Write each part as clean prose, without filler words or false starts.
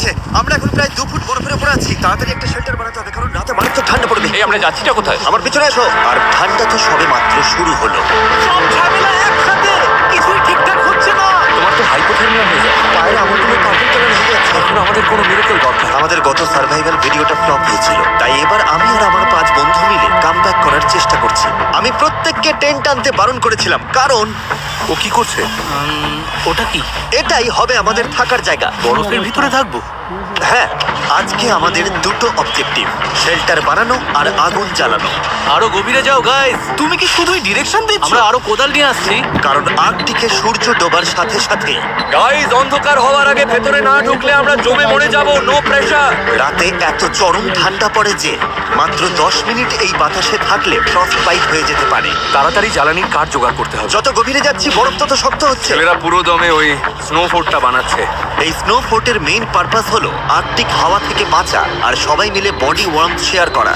গেছে। আমরা এখন প্রায় 2 ফুট বরফের উপরে আছি। তাড়াতাড়ি একটা শেল্টার বানাতে হবে, কারণ রাতে মারাত্মক ঠান্ডা পড়বে। এই আমরা যাচ্ছিটা কোথায়? আমার পিছনে এসো। আর ঠান্ডা তো সবে মাত্র শুরু হলো। সব ঝামেলা একসাথে, কিছুই ঠিকঠাক হচ্ছে না। তোমার তো হাইপোথার্মিয়া হয়ে যায়। পায়ের আঙুলগুলো পাগল কালার হয়ে যাচ্ছে। এখন আমাদের কোনো মিরাকল দরকার। আমাদের গত সার্ভাইভাল ভিডিওটা ফ্লপ হয়েছিল, তাই এবার আমি আর আমার 5 বন্ধু মিলে কামব্যাক করার চেষ্টা করছি। আমি প্রত্যেককে টেন্ট আনতে বারণ করেছিলাম, কারণ ও কি করছে? ওটা কি? এটাই হবে আমাদের থাকার জায়গা। বরফের ভিতরে থাকবো? হ্যাঁ, আজকে আমাদের দুটো অবজেক্টিভ, শেল্টার বানানো আর আগুন জ্বালানো। আরো গভীরে যাও গাইস। তুমি কি শুধুই ডিরেকশন দিচ্ছ? আমরা আরো কোদাল নিয়ে আসছি। কারণ আর্কটিকে সূর্য ডোবার সাথে সাথে গাইস, অন্ধকার হওয়ার আগে ভেতরে না ঢুকলে আমরা জমে মরে যাব। No pressure. রাতে এত চরম ঠান্ডা পড়ে যে মাত্র 10 মিনিট এই বাতাসে থাকলে ফ্রস্ট বাইট হয়ে যেতে পারে। তাড়াতাড়ি জ্বালানির কাঠ জোগাড় করতে হবে। যত গভীরে যাচ্ছি বরফ তত শক্ত হচ্ছে। ছেলেরা পুরো দমে ওই স্নো ফোর্টটা বানাচ্ছে। এই স্নো ফোর্টের মেইন পারপাস হলো আর্কটিক হাওয়া থেকে বাঁচা আর সবাই মিলে বডি ওয়ার্মথ শেয়ার করা।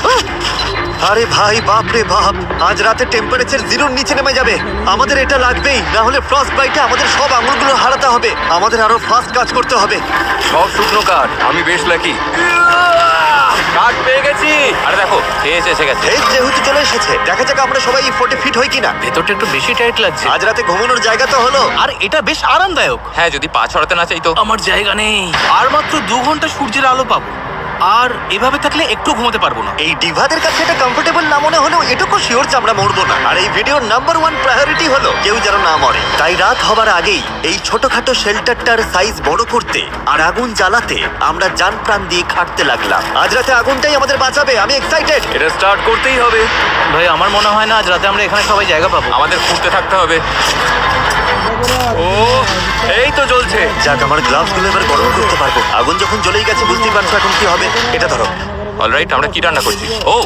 আরে ভাই, বাপ রে বাপ, আজ রাতে টেম্পারেচার 0-র নিচে নেমে যাবে। আমাদের এটা লাগবেই, না হলে ফ্রস্ট বাইটে আমাদের সব আঙুলগুলো হারাতে হবে। আমাদের আরো ফাস্ট কাজ করতে হবে। সব শুকনো কাঠ। আমি বেশ লাকি। কাঠ পেয়ে গেছি। আরে দেখো, এসে গেছে। এই যেহেতু চলে এসেছে, দেখা যাক আমরা সবাই 40 ফিট হই কিনা। ভেতরটা একটু বেশি টাইট লাগছে। আজ রাতে ঘুমানোর জায়গা তো হলো। আর এটা বেশ আরামদায়ক। হ্যাঁ, যদি পা ছড়াতে না চাই তো। আমার জায়গা নেই। আর মাত্র 2 ঘন্টা সূর্যের আলো পাবো, আর এভাবে থাকলে একটু ঘুমোতে পারবো না। এই ডিভাদের কাছে এটা কমফোর্টেবল না মনে হলেও এটুকু শিওর যে আমরা মরবো না। আর এই ভিডিওর নাম্বার 1 প্রায়োরিটি হলো কেউ যেন না মরে। তাই রাত হবার আগেই এই ছোটখাটো শেল্টারটার সাইজ বড় করতে আর আগুন জ্বালাতে আমরা জান প্রাণ দিয়ে খাটতে লাগলাম। আজ রাতে আগুনটাই আমাদের বাঁচাবে। আমি এক্সাইটেড। এটা স্টার্ট করতেই হবে। ভাই, আমার মনে হয় না আজ রাতে আমরা এখানে সবাই জায়গা পাবো। আমাদের ঘুরতে থাকতে হবে। ও, এই তো জ্বলছে। যাক, আমার গ্লাভস গুলো এবার গরম করতে পারবো। আগুন যখন জ্বলেই গেছে বুঝতেই পারছো এখন কি হবে। এটা ধরো। অলরাইট, আমরা কি রান্না করছি? ও,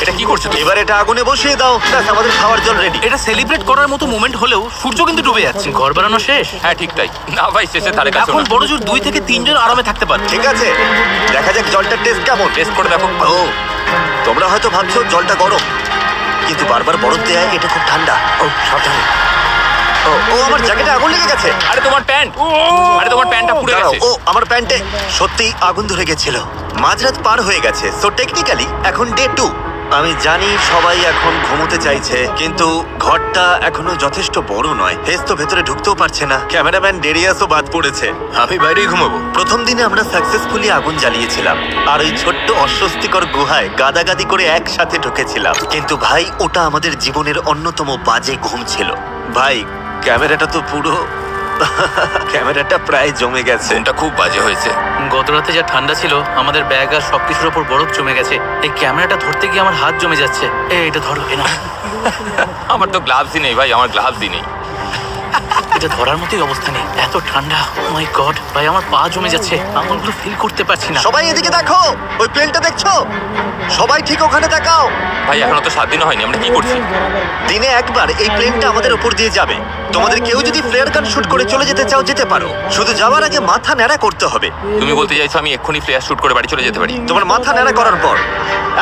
এটা কি করছো? এবার এটা আগুনে বসিয়ে দাও। ব্যাস, আমাদের খাওয়ার জল রেডি। এটা সেলিব্রেট করার মতো মোমেন্ট হলেও সূর্য কিন্তু ডুবে যাচ্ছে। ঘর বানানো শেষ। হ্যাঁ, ঠিক তাই। না ভাই, শেষে ধারে কাছে এখন বড় জোর 2 থেকে 3 জন আরামে থাকতে পারবে। ঠিক আছে, দেখা যাক জলটার টেস্ট কেমন। টেস্ট করে দেখো। ও, তোমরা হয়তো ভাবছো জলটা গরম, কিন্তু বারবার বরফ দেয় এটা খুব ঠান্ডা। ও, সাবধানে। ও, আমার জ্যাকেটে আগুন লেগে গেছে। আরে তোমার প্যান্ট। আরে তোমার প্যান্টটা পুড়ে দাঁড়াও, গেছে। ও আমার প্যান্টে সত্যি আগুন ধরে গেছিল। মাঝরাত পার হয়ে গেছে, সো টেকনিক্যালি এখন ডে 2। আমি জানি সবাই এখন ঘুমোতে চাইছে, কিন্তু ঘরটা এখনো যথেষ্ট বড় নয়। হেস তো ভেতরে ঢুকতেও পারছে না। ক্যামেরাম্যান ডেরিয়াসও বাদ পড়েছে। আমি বাইরেই ঘুমাবো। প্রথম দিনে আমরা সাকসেসফুলি আগুন জ্বালিয়েছিলাম আর ওই ছোট্ট অস্বস্তিকর গুহায় গাদাগাদি করে একসাথে ঢুকেছিলাম। কিন্তু ভাই, ওটা আমাদের জীবনের অন্যতম বাজে ঘুম ছিল। ভাই, ক্যামেরাটা তো পুরো ক্যামেরাটা প্রায় জমে গেছে। ঘুমটা খুব বাজে হয়েছে। গত রাতে যা ঠান্ডা ছিল, আমাদের ব্যাগ আর সবকিছুর উপর বরফ জমে গেছে। এই ক্যামেরাটা ধরতে গিয়ে আমার হাত জমে যাচ্ছে। এটা ধরো, না আমার তো গ্লাভসই নেই ভাই, আমার গ্লাভসই নেই। এটা ধরার মতোই অবস্থা নেই, এত ঠান্ডা। মাই গড ভাই, আমার পা জমে যাচ্ছে। আঙুলগুলো ফিল করতে পারছি না। সবাই এদিকে দেখো, ওই প্লেনটা দেখছো? সবাই ঠিক ওখানে তাকাও। ভাই, এখনো তো 7 দিনও হয়নি, আমরা কি করছি? দিনে একবার এই প্লেনটা আমাদের উপর দিয়ে যাবে। তোমাদের কেউ যদি ফ্লেয়ার গান শুট করে চলে যেতে চাও যেতে পারো, শুধু যাওয়ার আগে মাথা ন্যাড়া করতে হবে। তুমি বলতে চাইছো আমি এক্ষুনি ফ্লেয়ার শুট করে বাড়ি চলে যেতে পারি? তোমার মাথা ন্যাড়া করার পর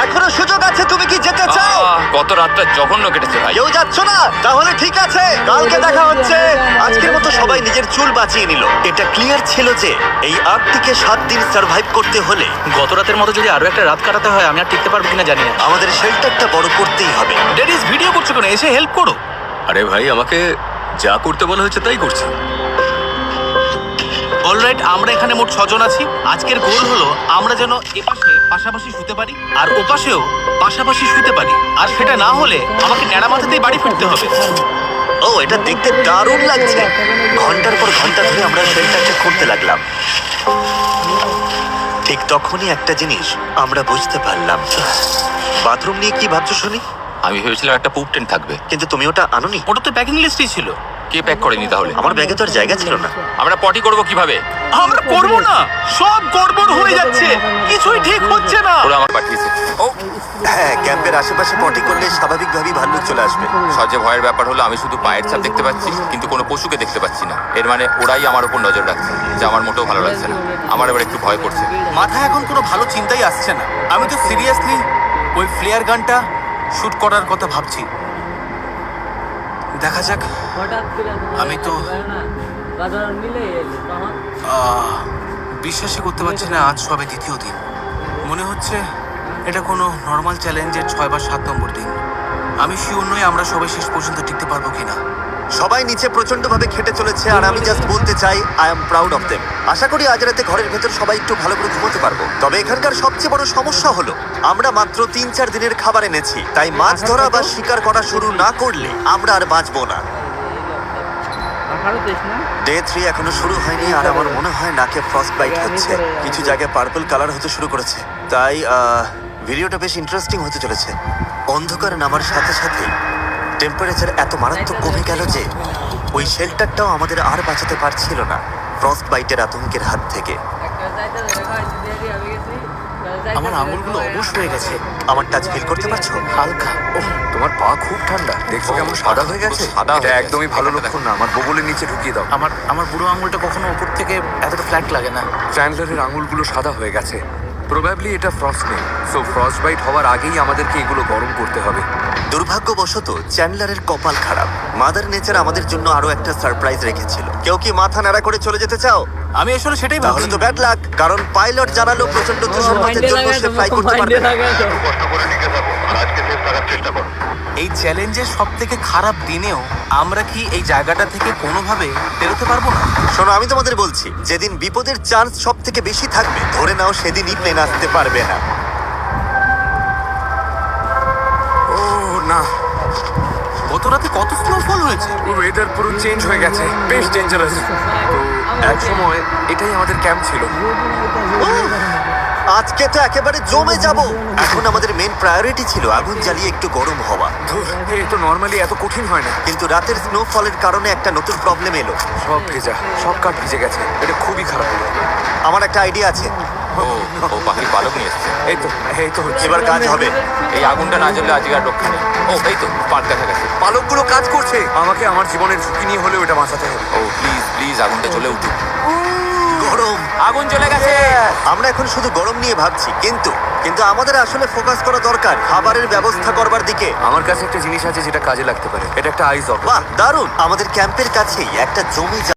এখনো সুযোগ আছে। তুমি কি যেতে চাও? গত রাতটা জঘন্য কেটেছে ভাই। কেউ যাচ্ছ না? তাহলে ঠিক আছে, কালকে দেখা হচ্ছে। আজকের মতো সবাই নিজের চুল বাঁচিয়ে নিল। এটা ক্লিয়ার ছিল যে এই আর্কটিকে 7 দিন সার্ভাইভ করতে হলে গত রাতের মতো যদি আরো একটা রাত কাটাতে হয়, আমি আর টিকতে পারবো কিনা জানি না। আমাদের শেল্টারটা বড় করতেই হবে। ডেডিস, ভিডিও করছো কেন? এসে হেল্প করো। আরে ভাই, আমাকে যা করতে বলা হয়েছে তাই করছি। অলরাইট, আমরা এখানে মোট 6 জন আছি। আজকের গোল হলো আমরা যেন এপাশে পাশাপাশি শুতে পারি আর ওপাশেও পাশাপাশি শুতে পারি। আর সেটা না হলে আমাকে ন্যাড়া মাথাতেই বাড়ি ফিরতে হবে। ও, এটা দেখতে দারুণ লাগছে। ঘন্টার পর ঘন্টা ধরে আমরা শেল্টারটা করতে লাগলাম। ঠিক তখনই একটা জিনিস আমরা বুঝতে পারলাম। বাথরুম নিয়ে কি ভাবছো শুনি? আমি ভেবেছিলাম একটা পুপ টেন্ট থাকবে। কিন্তু তুমি ওটা আনোনি। ওটা তো প্যাকিং লিস্টেই ছিল। কে প্যাক করেনি তাহলে? আমার ব্যাগে তো আর জায়গা ছিল না। আমরা পটি করবো কিভাবে? আমরা করব না, সব গড়বড় হয়ে যাচ্ছে, কিছুই ঠিক হচ্ছে না। ওরা আমার পাঠিয়েছে। ও, হ্যাঁ, ক্যাম্পের আশেপাশে পটি করলে স্বাভাবিকভাবেই ভাল্লুক চলে আসবে। সবচেয়ে ভয়ের ব্যাপার হলো আমি শুধু পায়ের ছাপ দেখতে পাচ্ছি, কিন্তু কোনো পশুকে দেখতে পাচ্ছি না। এর মানে ওরাই আমার উপর নজর রাখছে, যা আমার মোটেও ভালো লাগছে না। আমার এবার একটু ভয় করছে। মাথায় এখন কোনো ভালো চিন্তাই আসছে না। আমি তো সিরিয়াসলি ওই ফ্লেয়ার গানটা শুট করার কথা ভাবছি। দেখা যাক। আমি তো বিশ্বাসই করতে পারছি না, আজ সবে দ্বিতীয় দিন। মনে হচ্ছে এটা কোনো নর্মাল চ্যালেঞ্জের 6 বা 7 নম্বর দিন। আমি শিওর নই আমরা সবাই শেষ পর্যন্ত টিকতে পারবো কিনা। সবাই নিচে প্রচন্ড ভাবে খেটে চলেছে আর আমি জাস্ট বলতে চাই I am proud of them. আশা করি আজ রাতে ঘরের ভেতর সবাই একটু ভালো করে ঘুমোতে পারবো। তবে এখানকার সবচেয়ে বড় সমস্যা হলো আমরা মাত্র 3-4 দিনের খাবার এনেছি, তাই মাছ ধরা বা শিকার করা শুরু না করলে আমরা আর বাঁচবো না। ডে 3 এখনো শুরু হয়নি আর আমার মনে হয় নাকে ফ্রস্ট বাইট হচ্ছে। কিছু জায়গায় পার্পল কালার হতে শুরু করেছে, তাই ভিডিওটা বেশ ইন্টারেস্টিং হতে চলেছে। অন্ধকার নামার সাথে সাথে টেম্পারেচার এত মারাত্মক কমে গেল যে ওই শেল্টারটাও আমাদের আর বাঁচাতে পারছিল না ফ্রস্ট বাইটের আতঙ্কের হাত থেকে। আমার আঙুলগুলো অবশ হয়ে গেছে। আমার টাচ ফিল করতে পারছো? হালকা। তোমার পা খুব ঠান্ডা, দেখছো কেমন সাদা হয়ে গেছে। সাদা এটা হয়ে একদমই গেছে। ভালো এটা লক্ষণ না। আমার বগলের নিচে ঢুকিয়ে দাও। আমার বুড়ো আঙুলটা কখনো উপর থেকে এতটা ফ্ল্যাট লাগে না। চ্যান্ডলারের আঙুলগুলো সাদা হয়ে গেছে। প্রবাবলি এটা ফ্রস্ট নেই, সো ফ্রস্ট বাইট হওয়ার আগেই আমাদেরকে এগুলো গরম করতে হবে। দুর্ভাগ্যবশত চ্যান্ডলারের কপাল খারাপ। মাদার নেচার আমাদের জন্য আরো একটা সারপ্রাইজ রেখেছিল। কেউ কি মাথা নাড়া করে চলে যেতে চাও? আমি আসলে সেটাই তাহলে ভাবছি। তো ব্যাড লাক, কারণ পাইলট জানালো প্রচন্ড তুষারপাতের জন্য সে ফ্লাই করতে পারবে না। এই চ্যালেঞ্জের সব থেকে খারাপ দিনেও আমরা কি এই জায়গাটা থেকে কোনোভাবে বেরোতে পারবো না? শোনো, আমি তোমাদের বলছি, যেদিন বিপদের চান্স সব থেকে বেশি থাকবে ধরে নাও সেদিনই প্লেন আসতে পারবে না। ও না, গত রাতে কত স্নোফল হয়েছে। ওয়েদার পুরো চেঞ্জ হয়ে গেছে, বেশ ডেঞ্জারাস। তো এক সময় এটাই আমাদের ক্যাম্প ছিল। আজকে তো একেবারে জমে যাব। এখন আমাদের মেন প্রায়োরিটি ছিল আগুন জ্বালিয়ে একটু গরম হওয়া, ধুর, এই তো নর্মালি এত কঠিন হয় না। কিন্তু রাতের স্নোফলের কারণে একটা নতুন প্রবলেম এলো। সব ভেজা, সব কাঠ ভিজে গেছে। এটা খুবই খারাপ হলো। আমার একটা আইডিয়া আছে, ও পাখির পালক নিয়ে এসছে। এই তো হচ্ছে। এবার কাজ হবে। এই আগুনটা না জ্বললে আজকে আর রক্ষা নেই। এই তো পার্ক দেখা গেছে। পালকগুলো কাজ করছে। আমাকে আমার জীবনের ঝুঁকি নিয়ে হলেও এটা বাঁচাতে হবে। প্লিজ প্লিজ আগুনটা জ্বলে উঠুক। গরম। আগুন জ্বলে গেছে। আমরা এখন শুধু গরম নিয়ে ভাবছি, কিন্তু আমাদের আসলে ফোকাস করা দরকার খাবারের ব্যবস্থা করবার দিকে। আমার কাছে একটা জিনিস আছে যেটা কাজে লাগতে পারে। এটা একটা আইস অফ। বাহ, দারুণ। আমাদের ক্যাম্পের কাছেই একটা জমি